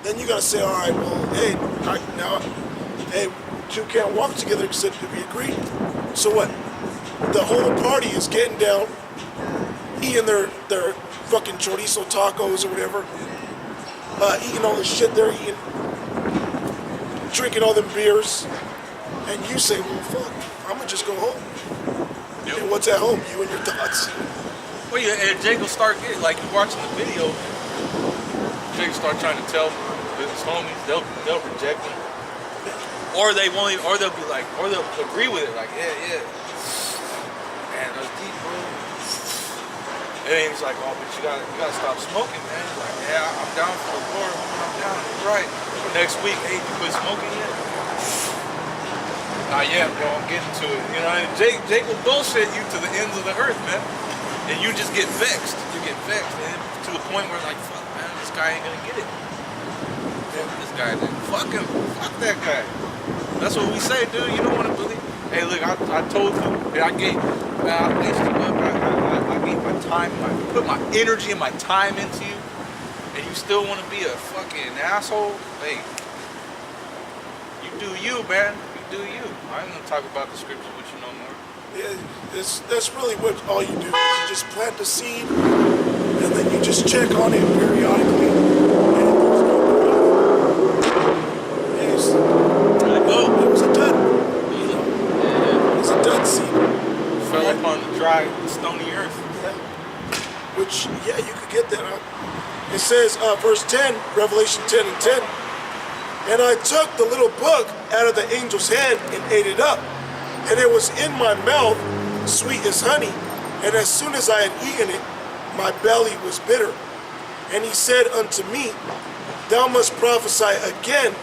then you gotta say, all right, well, hey, two can't walk together except to be agreed. So what? The whole party is getting down, eating their fucking chorizo tacos or whatever, eating all the shit they're eating, drinking all them beers, and you say, well, fuck, I'm gonna just go home. Yep. And what's at home? You and your thoughts. Well, yeah, and Jake will start getting, like, you watching the video, Jake will start trying to tell his homies, they'll reject him. Or they won't even, or they'll be like, or they'll agree with it, like, yeah. Man, that's deep, bro. And then he's like, oh, but you gotta stop smoking, man. He's like, yeah, I'm down for the Lord, I'm down, you're right. Next week, hey, you quit smoking yet? Not yet, bro, I'm getting to it. You know, and Jake will bullshit you to the ends of the earth, man. And you just get vexed. You get vexed, and to the point where, like, fuck, man, this guy ain't gonna get it. Fuck this guy, man. Fuck him. Fuck that guy. That's what we say, dude. You don't want to believe. Hey, look, I told you, and I gave, man, I laced you up. I gave my time, I put my energy and my time into you, and you still want to be a fucking asshole? Hey, you do you, man. You do you. I ain't gonna talk about the scripture with you no more. Yeah, that's really what all you do is you just plant the seed, and then you just check on it periodically. It was a dud. It was a dud seed. Fell upon the dry, stony earth. Yeah. Which, yeah, you could get that out. It says, verse 10, Revelation 10 and 10. And I took the little book out of the angel's hand and ate it up. And it was in my mouth, sweet as honey. And as soon as I had eaten it, my belly was bitter. And he said unto me, thou must prophesy again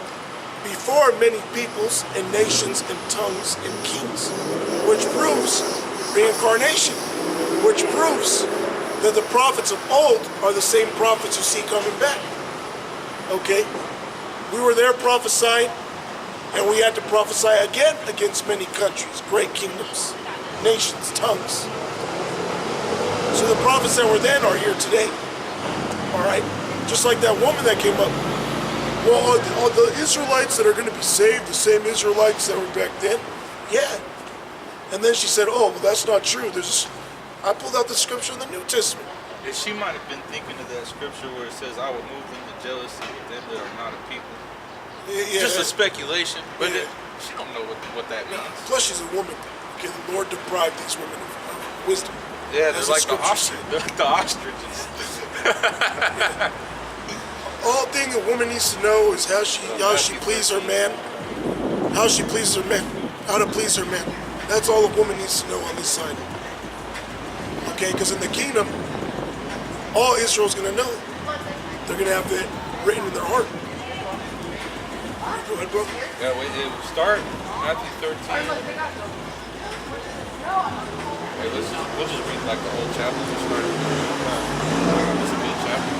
before many peoples and nations and tongues and kings. Which proves reincarnation. Which proves that the prophets of old are the same prophets you see coming back. Okay? We were there prophesying, and we had to prophesy again against many countries, great kingdoms, nations, tongues. So the prophets that were then are here today. All right? Just like that woman that came up. Well, are the Israelites that are going to be saved the same Israelites that were back then? Yeah. And then she said, oh, well, that's not true. I pulled out the scripture in the New Testament. Yeah, she might have been thinking of that scripture where it says, I will move them to jealousy with them that are not a people. Yeah, just a speculation, but she don't know what that means. Plus, she's a woman. Okay, the Lord deprived these women of wisdom. Yeah, they're like the ostriches. Yeah. All thing a woman needs to know is how she pleases her man, how she pleases her man, how to please her man. That's all a woman needs to know on this side. Okay, because in the kingdom, all Israel's going to know. They're going to have it written in their heart. Go ahead, bro. Yeah, it will start Matthew 13. Hey, we'll just read like the whole chapter. This will be a chapter.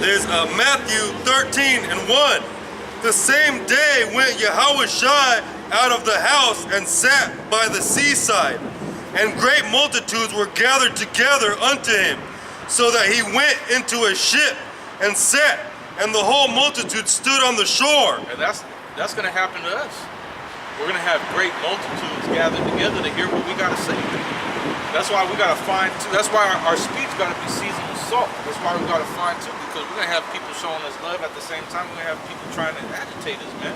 There's Matthew 13 and 1. The same day went Yahushua out of the house and sat by the seaside, and great multitudes were gathered together unto him, so that he went into a ship and sat, and the whole multitude stood on the shore. And that's going to happen to us. We're going to have great multitudes gathered together to hear what we got to say. That's why we got to find, that's why our speech got to be seasoned with salt. That's why we got to find too, because we're going to have people showing us love at the same time. We're going to have people trying to agitate us, man.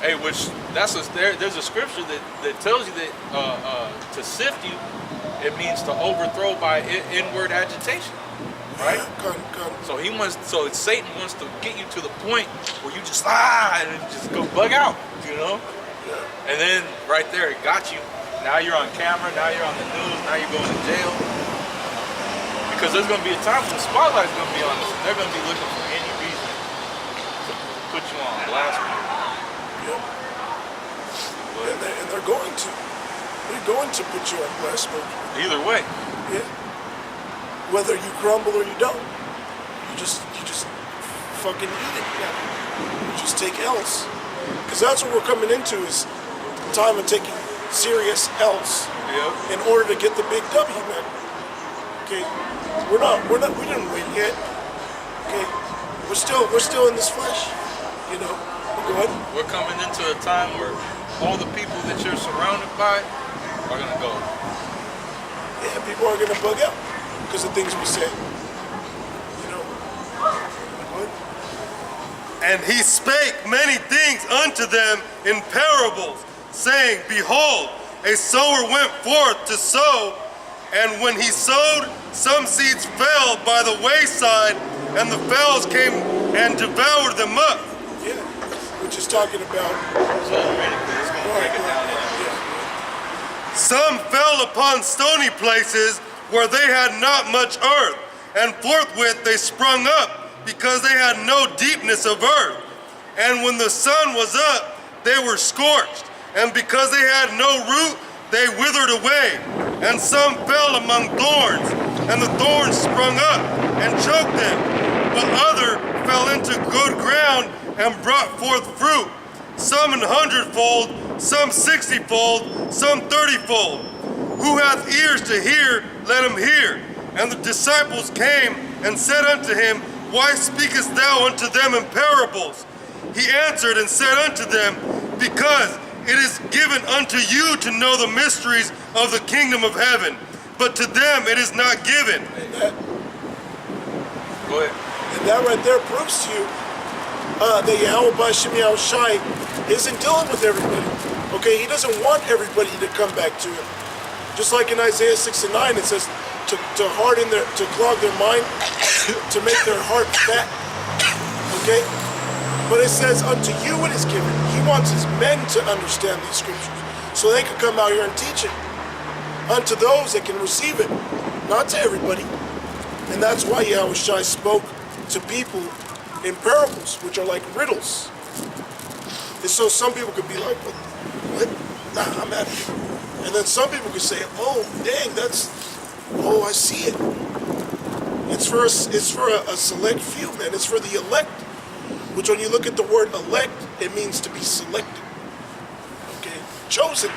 Hey, there's a scripture that tells you that to sift you, it means to overthrow by inward agitation, right? So Satan wants to get you to the point where you just and just go bug out, you know. And then right there, it got you. Now you're on camera. Now you're on the news. Now you're going to jail. Because there's going to be a time when the spotlight's going to be on us, and they're going to be looking for any reason to put you on blast. Yep. And they're going to. They're going to put you on blast mode. Either way. Yeah. Whether you crumble or you don't, you just fucking eat it. Yeah. You just take L's. Because that's what we're coming into is time of taking serious L's. Yep. In order to get the big W, man. Okay. We didn't win yet. Okay. we're still in this flesh, you know. Go ahead. We're coming into a time where all the people that you're surrounded by are gonna go. Yeah, people are gonna bug out because of things we say. You know. Go ahead. And he spake many things unto them in parables, saying, Behold, a sower went forth to sow, and when he sowed, some seeds fell by the wayside, and the fowls came and devoured them up. Yeah, which is talking about. So it's gonna break it down. Some fell upon stony places where they had not much earth, and forthwith they sprung up, because they had no deepness of earth. And when the sun was up, they were scorched, and because they had no root, they withered away. And some fell among thorns, and the thorns sprung up and choked them. But other fell into good ground and brought forth fruit, some an hundredfold, some 60-fold, some 30-fold. Who hath ears to hear, let him hear. And the disciples came and said unto him, Why speakest thou unto them in parables? He answered and said unto them, Because it is given unto you to know the mysteries of the kingdom of heaven, but to them it is not given. Go ahead. And that right there proves to you that Yahweh B'Shem Yahushai isn't dealing with everybody. Okay, he doesn't want everybody to come back to him. Just like in Isaiah 6 and 9, it says to harden to clog their mind, to make their heart fat. Okay? But it says, unto you it is given. He wants his men to understand these scriptures so they can come out here and teach it. Unto those that can receive it, not to everybody. And that's why Yahushua spoke to people in parables, which are like riddles. And so some people could be like, what? Nah, I'm happy. And then some people could say, oh, dang, oh, I see it. It's for a select few, man. It's for the elect. Which when you look at the word elect, it means to be selected. Okay? Chosen.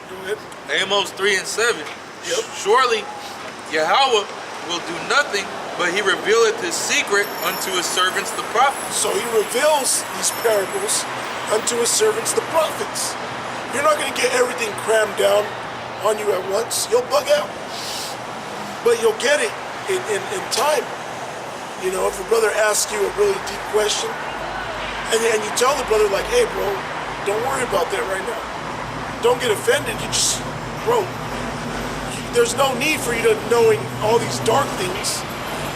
Go ahead. Amos 3 and 7. Yep. Surely Yahweh will do nothing, but he revealeth his secret unto his servants the prophets. So he reveals these parables unto his servants the prophets. You're not going to get everything crammed down on you at once. You'll bug out. But you'll get it in time. You know, if a brother asks you a really deep question, and you tell the brother, like, hey, bro, don't worry about that right now. Don't get offended. You just, bro, there's no need for you to knowing all these dark things,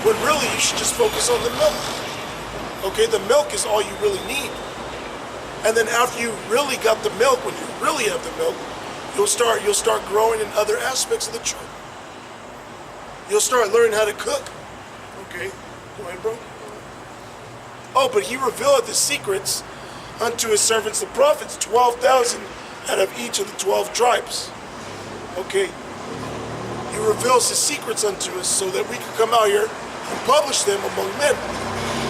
when really you should just focus on the milk. Okay, the milk is all you really need. And then after you really got the milk, when you really have the milk, you'll start growing in other aspects of the truth. You'll start learning how to cook. Okay. Go ahead, bro. Oh, but he revealed the secrets unto his servants the prophets, 12,000 out of each of the 12 tribes. Okay. He reveals his secrets unto us so that we can come out here and publish them among men,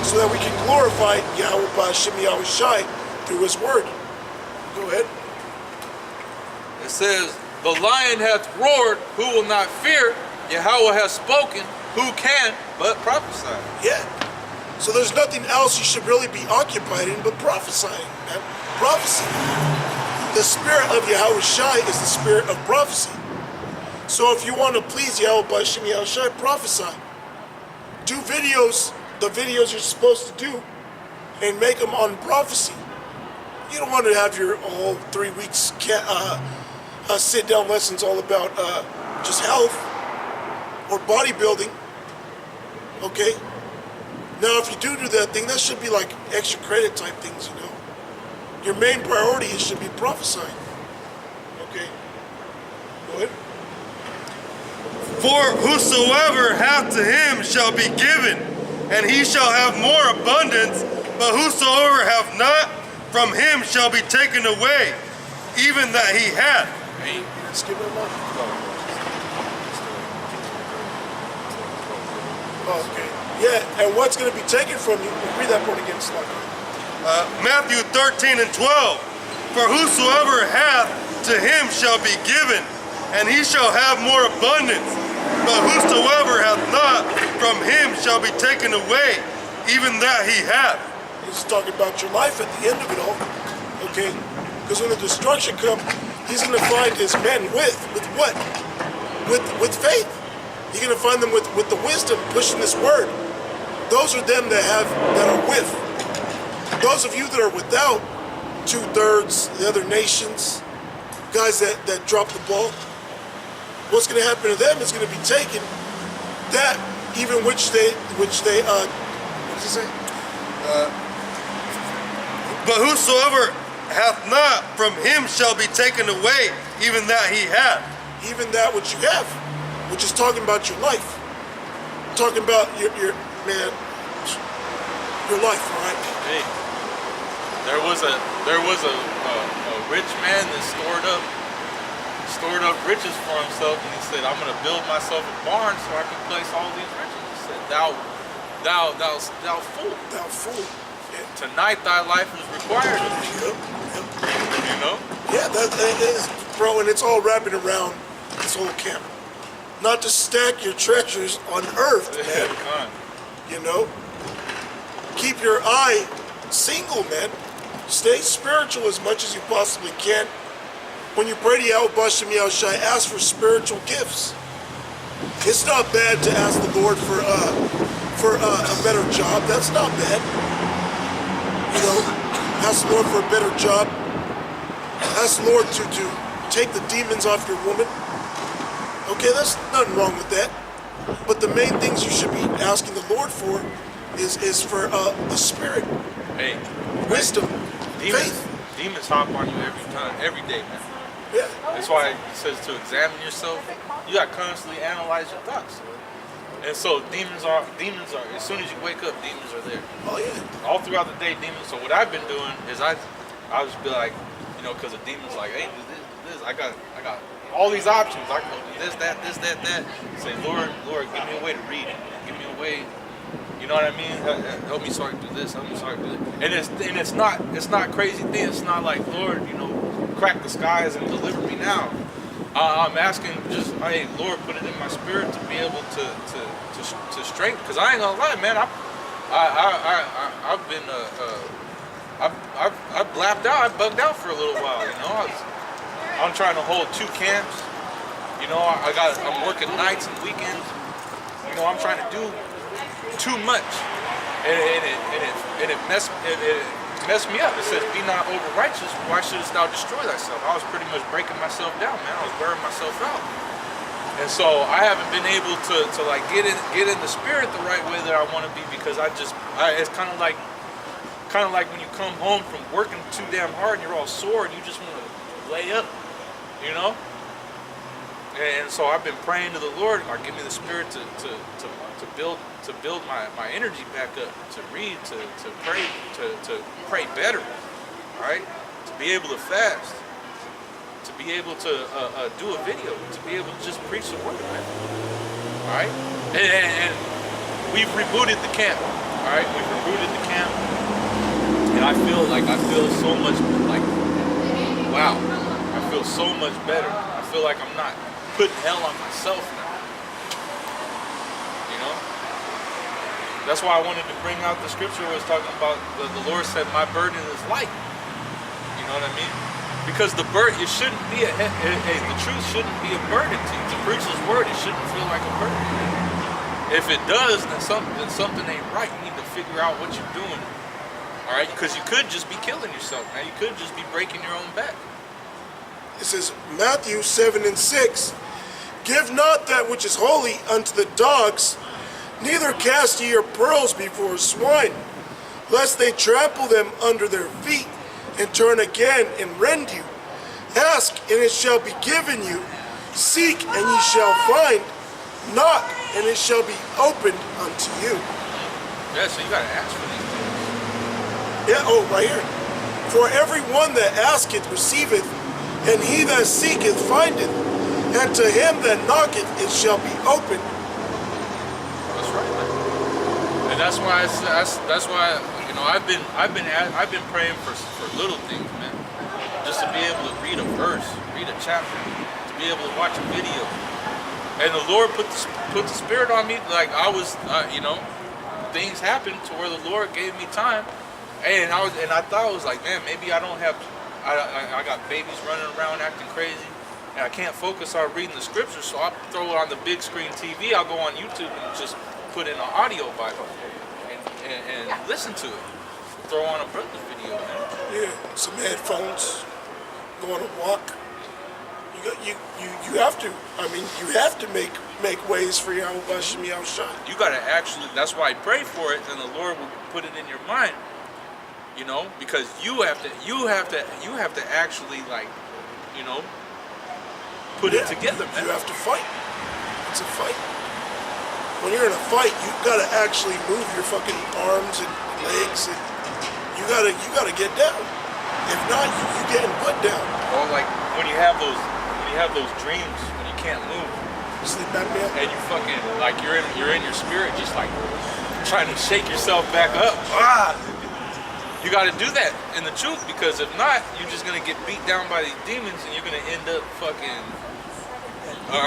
so that we can glorify Yahweh B'Shem Yahushai through his word. Go ahead. It says, the lion hath roared, who will not fear? Yahweh hath spoken, who can but prophesy? Yeah. So there's nothing else you should really be occupied in but prophesying, man. Prophecy. The spirit of Yahushai is the spirit of prophecy. So if you want to please Yahweh B'Shem Yahushai, prophesy. Do videos, the videos you're supposed to do, and make them on prophecy. You don't want to have your whole 3 weeks sit-down lessons all about just health or bodybuilding. Okay? Now, if you do that thing, that should be like extra credit type things, you know? Your main priority should be prophesying. Okay? Go ahead. For whosoever hath to him shall be given, and he shall have more abundance, but whosoever hath not, from him shall be taken away, even that he hath. Hey, skip it, Mark? Okay. Yeah, and what's going to be taken from you? Read that part again, Slack. Matthew 13 and 12. For whosoever hath, to him shall be given, and he shall have more abundance. But whosoever hath not, from him shall be taken away, even that he hath. He's talking about your life at the end of it all. Okay? Because when the destruction comes, he's going to find his men with what? With faith. He's going to find them with the wisdom, pushing this word. Those are them that are with. Those of you that are without, 2/3, the other nations, guys that drop the ball, what's going to happen to them is going to be taken. That even which they what does it say? But whosoever hath not, from him shall be taken away, even that he hath. Even that which you have, which is talking about your life, talking about your life, all right? Hey, there was a rich man that stored up riches for himself, and he said, "I'm going to build myself a barn so I can place all these riches." He said, "Thou fool! Thou fool! Yeah. Tonight thy life is required of thee." Yep. You know? Yeah, that is, bro, and it's all wrapping around this whole camp. Not to stack your treasures on earth, man. You know? Keep your eye single, man. Stay spiritual as much as you possibly can. When you pray to Yahweh Bashem Yahushai, ask for spiritual gifts. It's not bad to ask the Lord for a better job. That's not bad. You know, ask the Lord for a better job. Ask the Lord to take the demons off your woman. Okay, there's nothing wrong with that. But the main things you should be asking the Lord for is for the spirit, Hey, wisdom, demons, faith. demons hop on you every day, man. Yeah. That's why it says to examine yourself. You got to constantly analyze your thoughts. And so demons are, as soon as you wake up, demons are there. Oh yeah. All throughout the day, demons. So what I've been doing is I'll just be like, you know, because the demon's like, hey, do this. I got all these options. I can go do this, that. Say, Lord, give me a way to read it. Give me a way. You know what I mean? Help me so I can do this. Help me so I can do this. And it's not crazy thing. It's not like, Lord, you know, crack the skies and deliver me now. I'm asking just, hey, Lord, put it in my spirit to be able to strengthen. Because I ain't gonna lie, man. I've been I've blapped out. I bugged out for a little while. You know, I'm trying to hold 2 camps. You know, I'm working nights and weekends. You know, I'm trying to do too much, and it messed me up. It says, "Be not over righteous. Why shouldest thou destroy thyself?" I was pretty much breaking myself down, man. I was wearing myself out, and so I haven't been able to like get in the spirit the right way that I want to be, because it's kind of like when you come home from working too damn hard and you're all sore and you just want to lay up, you know. And so I've been praying to the Lord, like, give me the spirit to build my energy back up, to read, to pray better, all right? To be able to fast, to be able to do a video, to be able to just preach the word, man. All right? And we've rebooted the camp, all right? We've rebooted the camp, and I feel so much like, wow, I feel so much better. I feel like I'm not putting hell on myself now. You know? That's why I wanted to bring out the scripture where it's talking about the Lord said, "My burden is light." You know what I mean? Because the truth shouldn't be a burden to you. To preach His word, it shouldn't feel like a burden. If it does, then something ain't right. You need to figure out what you're doing. All right? Because you could just be killing yourself, man. You could just be breaking your own back. It says, Matthew 7:6, "Give not that which is holy unto the dogs, neither cast ye your pearls before swine, lest they trample them under their feet, and turn again and rend you. Ask, and it shall be given you. Seek, and ye shall find. Knock, and it shall be opened unto you." Yeah, so you got to ask for these things. Yeah, oh, right here. "For every one that asketh receiveth, and he that seeketh findeth, and to him that knocketh it shall be opened." That's right, man. And that's why you know, I've been praying for little things, man. Just to be able to read a verse, read a chapter, to be able to watch a video. And the Lord put the spirit on me, like I was, you know, things happened to where the Lord gave me time, and I thought it was like, man, maybe I don't have, I got babies running around acting crazy, and I can't focus on reading the scriptures, so I'll throw it on the big screen TV. I'll go on YouTube and just put in an audio Bible and listen to it. Throw on a brother video, man. Yeah, some headphones, go on a walk. You have to. I mean, you have to make ways for Yahweh Bashem Yahushua. You gotta actually. That's why I pray for it, and the Lord will put it in your mind. You know, because you have to actually, like, you know, put it together, man. You have to fight. It's a fight. When you're in a fight, you gotta actually move your fucking arms and legs, and you gotta get down. If not, you getting put down. Or like when you have those dreams when you can't move, Sleep apnea. and you fucking like you're in your spirit, just like trying to shake yourself back up. You got to do that in the truth, because if not, you're just gonna get beat down by these demons, and you're gonna end up fucking. Did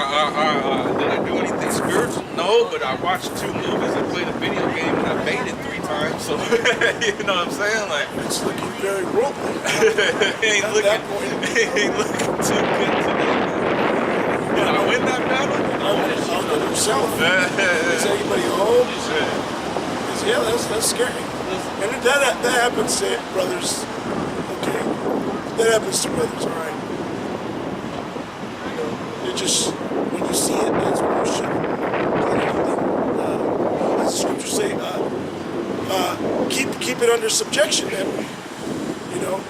I do anything spiritual? No, but I watched 2 movies and played a video game and I baited 3 times. So you know what I'm saying? Like, It's looking very worldly. he ain't looking too good today. Did I win that battle? I'll go himself. Is anybody home? Yeah, that's scary. And that happens to brothers. Okay, that happens to brothers. All right. It just, when you see it, that's what you should. As the scriptures say, keep it under subjection, man. You know,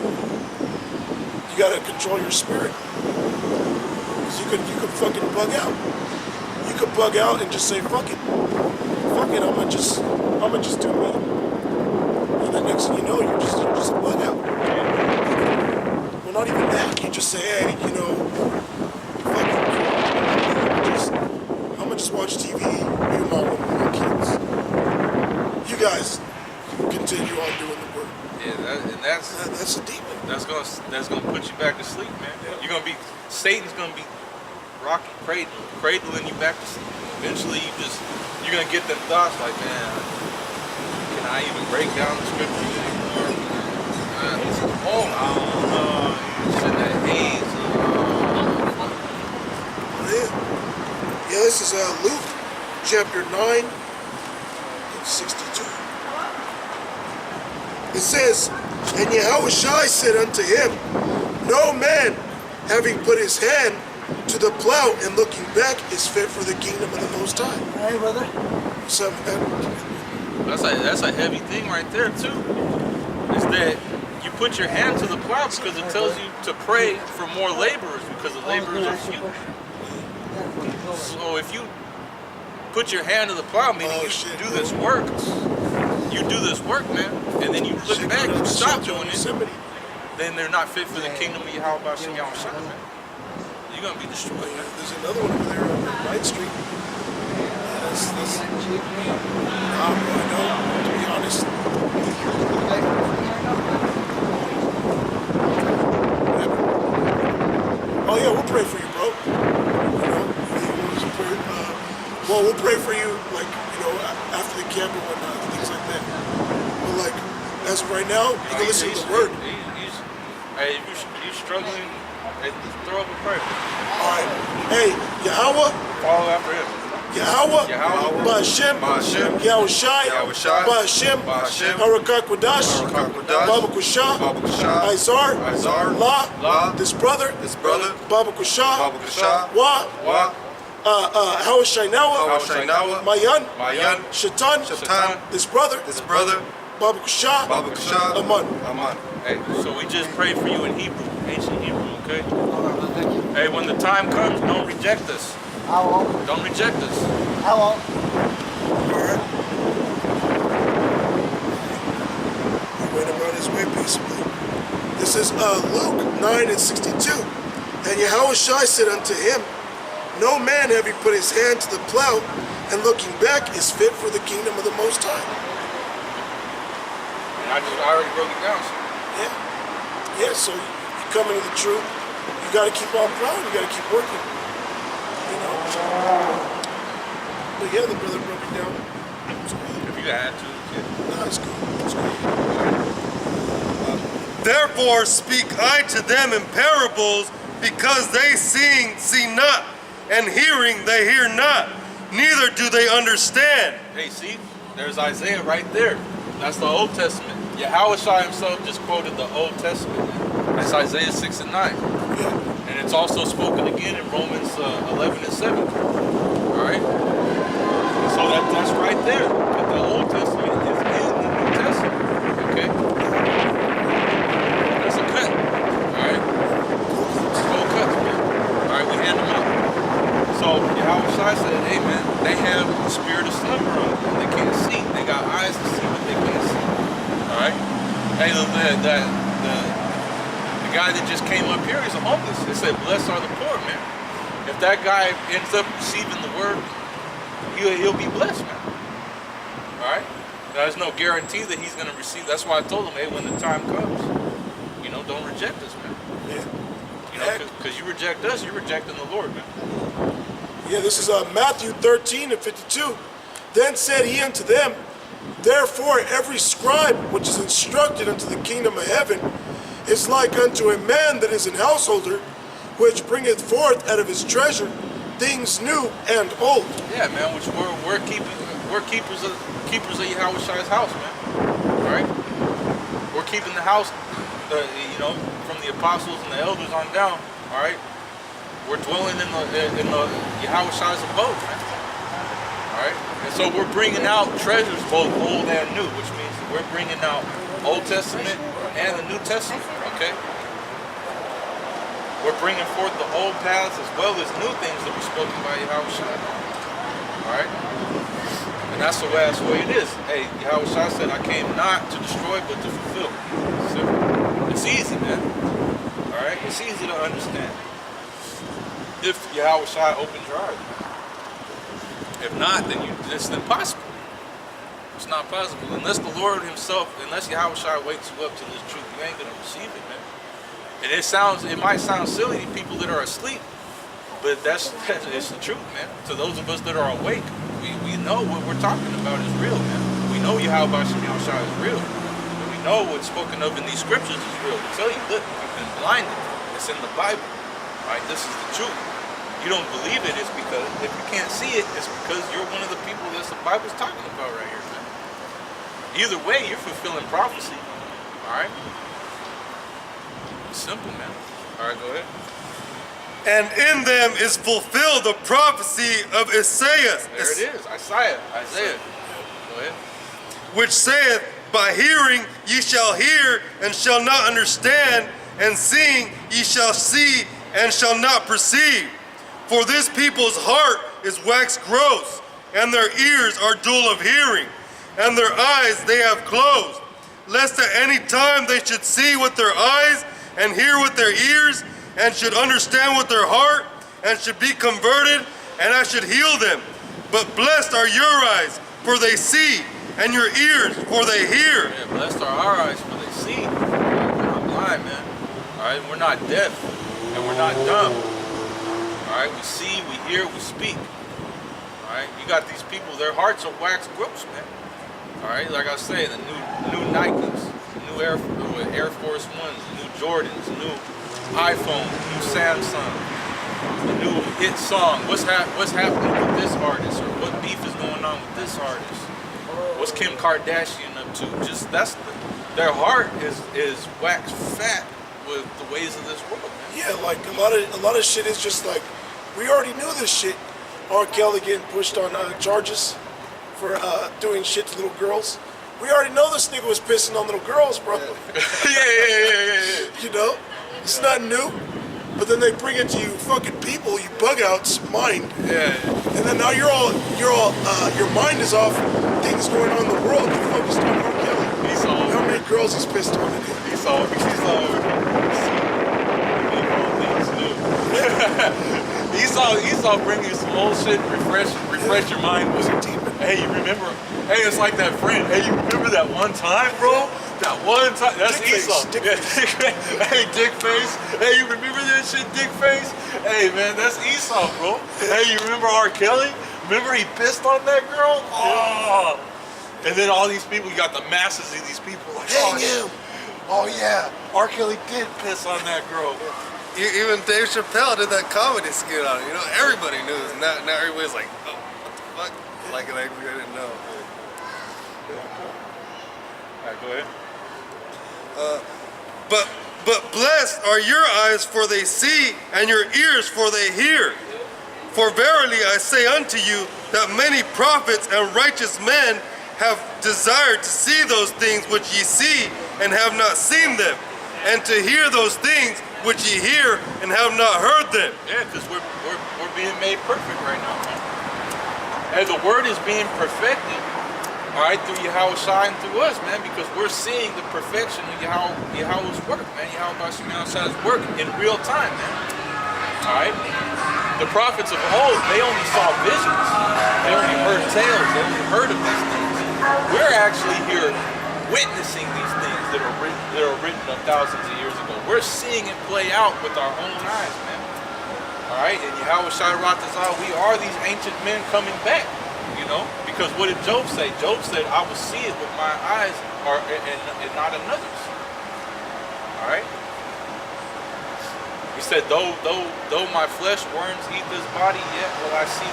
you gotta control your spirit. 'Cause you could fucking bug out. You could bug out and just say, fuck it, I'ma just do me. And the next thing you know, you're just a bug out. Well, not even that. You just say, hey, you know, I'm gonna just watch TV, me and my kids. You guys continue on doing the work. Yeah, That's a demon. that's gonna put you back to sleep, man. Yeah. Satan's gonna be cradling you back to sleep. Eventually, you're gonna get them thoughts like, man, can I even break down the scriptures anymore? It's cold. I don't know. It's in that haze. Yeah, this is Luke chapter 9 and 62. It says, and Yahushua said unto him, no man, having put his hand to the plow and looking back, is fit for the kingdom of the Most High. Hey, brother. What's up, man? That's a heavy thing right there too. Is that you put your hand to the plow because it tells you to pray for more laborers, because the laborers are few. So if you put your hand to the plow, meaning you do this work, man, and then you look back and stop doing it, then they're not fit for the kingdom of Yahweh Bashem Yahushua, man. You're gonna be destroyed, man. There's another one over there on 9th Street. No, to be honest. Oh yeah, we'll pray for you, bro. You know, well, we'll pray for you, like, you know, after the camp and whatnot, things like that. But like, as of right now, you can listen to the word. Hey, if you're struggling, throw up a prayer. All right. Hey, Yahweh. Follow after him. Yahweh. Ba'Hashem. Yahushai. Ba'Hashem. Harakak Wadash. Baba Kusha. Izar. La. This brother. Baba Kusha. Wa. Hawashai Nawa. Mayan. Shaitan. This brother. Baba Kusha. Aman. Hey, so we just pray for you in Hebrew, ancient Hebrew, okay? Hey, when the time comes, don't reject us. I won't. Don't reject us. I won't. All right. He went about his way peaceably. This is Luke 9 and 62. And Yahushua said unto him, no man having put his hand to the plow and looking back is fit for the kingdom of the Most High. And I already broke it down. So. Yeah, so you come into the truth, you got to keep on plowing, you got to keep working. You know? But yeah, the brother broke it down. If you can add to it. No, it's cool. It's cool. Therefore speak I to them in parables, because they seeing see not, and hearing they hear not, neither do they understand. Hey, see, there's Isaiah right there. That's the Old Testament. Yahushua himself just quoted the Old Testament. That's Isaiah 6 and 9. Yeah. And it's also spoken again in Romans 11 and 7. All right? So that's right there. But the Old Testament is in the New Testament. Okay? That's a cut. All right? Cold cuts, man. All right, we hand them out. So Yahushua said, hey, man, they have the spirit of slumber on them. They can't see. They got eyes to see, but they can't see. All right? Hey, the guy that just came up here is a homeless. It said, blessed are the poor, man. If that guy ends up receiving the word, he'll be blessed, man. All right? There's no guarantee that he's going to receive. That's why I told him, hey, when the time comes, don't reject us, man. Yeah. Because you reject us, you're rejecting the Lord, man. Yeah, this is Matthew 13 and 52. Then said he unto them, therefore every scribe which is instructed unto the kingdom of heaven is like unto a man that is an householder, which bringeth forth out of his treasure things new and old. Yeah, man, which we're keepers of Yahushua's house, man. All right? We're keeping the house, from the apostles and the elders on down, all right? We're dwelling in the Yahushua's abode, man. All right? And so we're bringing out treasures, both old and new, which means we're bringing out Old Testament and the New Testament, okay? We're bringing forth the old paths as well as new things that were spoken by Yahushua. All right? And that's the way it is. Hey, Yahushua said, I came not to destroy, but to fulfill. So it's easy, man. All right? It's easy to understand. If Yahushua opens your eyes. If not, then it's impossible. It's not possible. Unless the Lord himself, unless Yahushua wakes you up to this truth, you ain't going to receive it, man. And it might sound silly to people that are asleep, but it's the truth, man. To those of us that are awake, we know what we're talking about is real, man. We know Yahushua is real. And we know what's spoken of in these scriptures is real. We tell you, look, you've been blinded. It's in the Bible. Right? This is the truth. You don't believe it, it's because if you can't see it, it's because you're one of the people that the Bible's talking about right here, man. Either way, you're fulfilling prophecy. All right? It's simple, man. All right, go ahead. And in them is fulfilled the prophecy of Isaiah. There it is, Isaiah. Go ahead. Which saith, by hearing ye shall hear and shall not understand, and seeing ye shall see and shall not perceive. For this people's heart is waxed gross, and their ears are dull of hearing, and their eyes they have closed, lest at any time they should see with their eyes, and hear with their ears, and should understand with their heart, and should be converted, and I should heal them. But blessed are your eyes, for they see, and your ears, for they hear. Yeah, blessed are our eyes, for they see. We're not blind, man. All right, we're not deaf, and we're not dumb. All right, we see, we hear, we speak. All right, you got these people, their hearts are wax gross, man. All right, like I say, the new Nikes, the new Air Force Ones, the new Jordans, the new iPhone, the new Samsung, the new hit song. What's happening with this artist, or what beef is going on with this artist? What's Kim Kardashian up to? Just their heart is waxed fat with the ways of this world, man. Yeah, like a lot of shit is just like, we already knew this shit. R. Kelly getting pushed on charges for doing shit to little girls. We already know this nigga was pissing on little girls, bro. Yeah. You know, it's not new. But then they bring it to you fucking people, you bug outs mind. Yeah. And then now your mind is off things going on in the world. You're focused on R. Kelly. How many girls he's pissed on in here? Esau bring you some old shit, refresh your mind with it. Hey, you remember? Hey, it's like that friend. Hey, you remember that one time, bro? That one time. That's Dick Esau. face, Dick Yeah, hey, Dick face. Hey, you remember that shit, Dick face? Hey, man, that's Esau, bro. Hey, you remember R. Kelly? Remember he pissed on that girl? Oh. And then all these people, you got the masses of these people like, Hang him. oh yeah, R. Kelly did piss on that girl. Even Dave Chappelle did that comedy skit on it. You know, everybody knew. And now everybody's like, oh, what the fuck? Like, I didn't know. All right, go ahead. But blessed are your eyes, for they see, and your ears, for they hear. For verily I say unto you, that many prophets and righteous men have desired to see those things which ye see, and have not seen them, and to hear those things which ye hear, and have not heard them. Yeah, because we're being made perfect right now, man. And the word is being perfected, all right, through Yahweh Shai and through us, man, because we're seeing the perfection of Yahweh's work, man. Yahweh Shai's work in real time, man. All right? The prophets of old, they only saw visions. They only heard tales. They only heard of these things. We're actually here witnessing these things that are written thousands of years ago. We're seeing it play out with our own eyes, man. All right? And Yahweh Shai Ratazah, we are these ancient men coming back, you know? Because what did Job say? Job said, I will see it with my eyes and not another's. All right? He said, though my flesh worms eat this body, yet will I see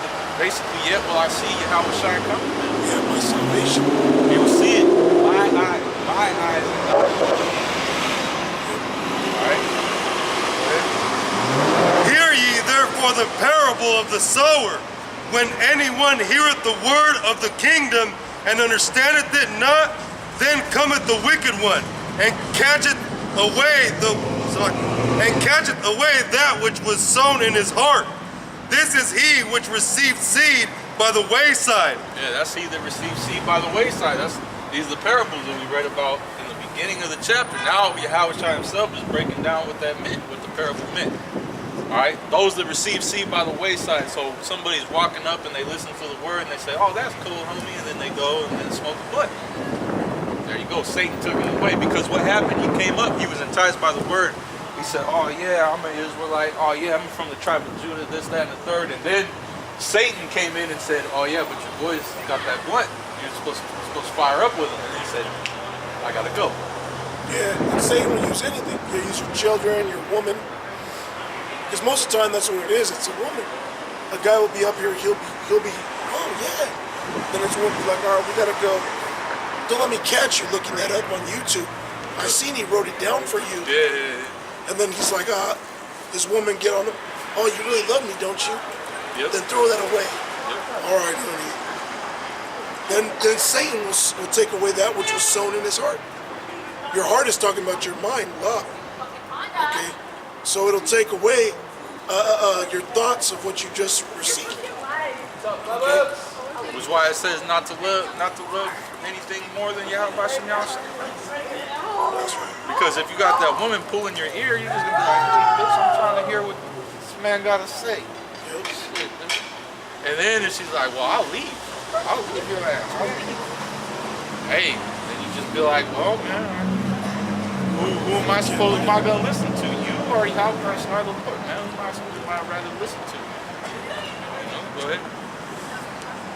Yahweh Shai coming. Yeah, my salvation. You will see it. My eyes and not yours. All right? Hear ye therefore the parable of the sower. When anyone heareth the word of the kingdom, and understandeth it not, then cometh the wicked one, and catcheth away that which was sown in his heart. This is he which received seed by the wayside. Yeah, that's he that received seed by the wayside. These are the parables that we read about in the beginning of the chapter. Now Yahweh Shai himself is breaking down what that meant, what the parable meant. All right, those that receive seed by the wayside. So somebody's walking up and they listen to the word and they say, "Oh, that's cool, homie," and then they go and then smoke a blunt. There you go. Satan took him away because what happened? He came up. He was enticed by the word. He said, "Oh yeah, I'm an Israelite. Oh yeah, I'm from the tribe of Judah. This, that, and the third." And then Satan came in and said, "Oh yeah, but your boys got that blunt. You're supposed to fire up with them." And he said, "I gotta go." Yeah, and Satan will use anything. He'll use your children, your woman. Because most of the time, that's what it is. It's a woman. A guy will be up here. He'll be. Oh yeah. Then it's one be like, all right, we gotta go. Don't let me catch you looking that up on YouTube. I seen he wrote it down for you. Yeah. And then he's like, this woman get on him. Oh, you really love me, don't you? Yep. Then throw that away. Yep. All right, honey. Then Satan will take away that which was sown in his heart. Your heart is talking about your mind, love. Okay? So it'll take away your thoughts of what you just received. Okay? Which is why it says not to love anything more than Yahweh Hashem Yahweh. That's right. Because if you got that woman pulling your ear, you're just gonna be like, "Hey, bitch, I'm trying to hear what this man gotta say." Yep. Shit, bitch. And then if she's like, "Well, I'll leave your ass. I'll leave." Hey, then you just be like, "Well, man, who am I gonna listen to? You or Yahweh Hashem the Lord, man? Who am I rather listen to?" You know, go ahead.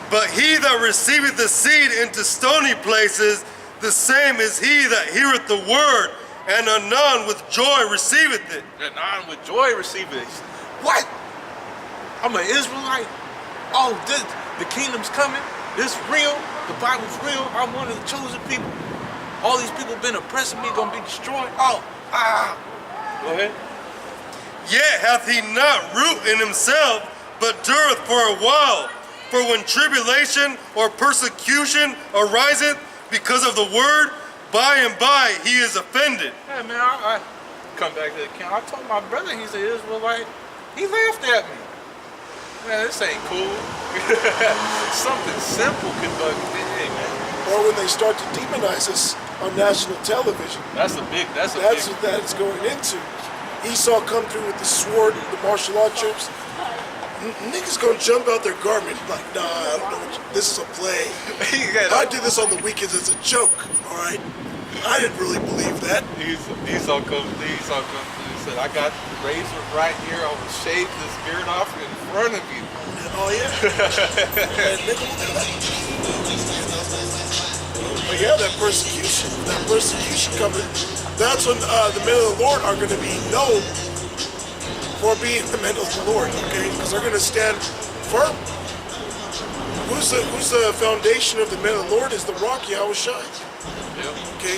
But he that receiveth the seed into stony places, the same is he that heareth the word, and anon with joy receiveth it. And anon with joy receiveth it. What? I'm an Israelite? Oh, the kingdom's coming? This real? The Bible's real? I'm one of the chosen people? All these people been oppressing me, gonna be destroyed? Oh, Go ahead. Yet hath he not root in himself, but dureth for a while. For when tribulation or persecution ariseth because of the word, by and by he is offended. Hey man, I come back to the camp. I told my brother he's an Israelite. He laughed at me. Man, this ain't cool. Something simple could bug me. Hey man. Or when they start to demonize us on national television. That's what that's going into. Esau come through with the sword, the martial law troops. Niggas gonna jump out their garment like, nah, I don't know this is a play. I did this on the weekends as a joke, all right? I didn't really believe that. Esau come through. He said, "I got the razor right here. I will shave this beard off in front of you." Oh yeah. And nigga, look at that. But yeah, that persecution coming. That's when the men of the Lord are going to be known for being the men of the Lord, okay? Because they're going to stand firm. Who's the foundation of the men of the Lord is the rock, Yahweh Shai. Yep. Okay?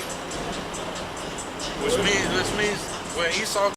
Which means when Esau